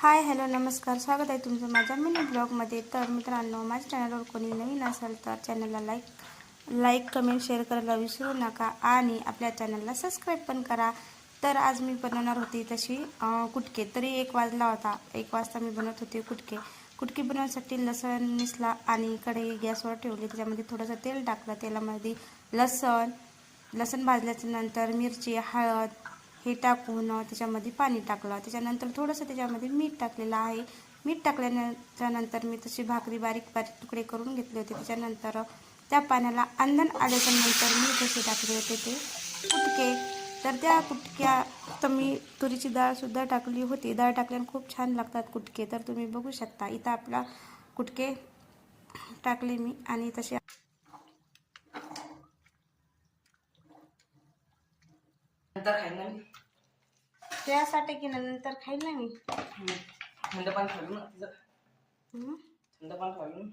Hi hello नमस्कार, स्वागत आहे तुमचं माझ्या मिनी ब्लॉगमध्ये। तर मित्रांनो, माझ्या चॅनलवर कोणी नवीन असेल तर चॅनलला लाईक कमेंट शेअर करायला विसरू नका आणि आपल्या चॅनलला सबस्क्राईब पण करा। तर आज मी बनवणार होती तशी कुटके। तरी 1 वाजला होता, 1 वाजता मी बनवत होते कुटके बनवण्यासाठी लसूण निसला आणि कढई गॅसवर ठेवली, त्याच्यामध्ये थोडंसं तेल टाकलं। तेलामध्ये लसूण भाजल्याच्या नंतर मिरची, हळद हे टाकून त्याच्यामध्ये पाणी टाकलं। त्याच्यानंतर थोडंसं त्याच्यामध्ये मीठ टाकलेलं आहे। मीठ टाकल्यानंतर मी तशी भाकरी बारीक तुकडे करून घेतले होते। त्याच्यानंतर त्या पाण्याला अंधन आल्याच्या नंतर मी तसे टाकले होते ते कुटके। तर त्या कुटक्यात मी तुरीची डाळसुद्धा टाकली होती। डाळ टाकल्याने खूप छान लागतात कुटके। तर तुम्ही बघू शकता, इथं आपला कुटके टाकले मी आणि तसे नंतर खायला त्यासाठी की नंतर खाईल ना मी। थंड पाणी खाल्लं ना, थंड पाणी खाल्लं।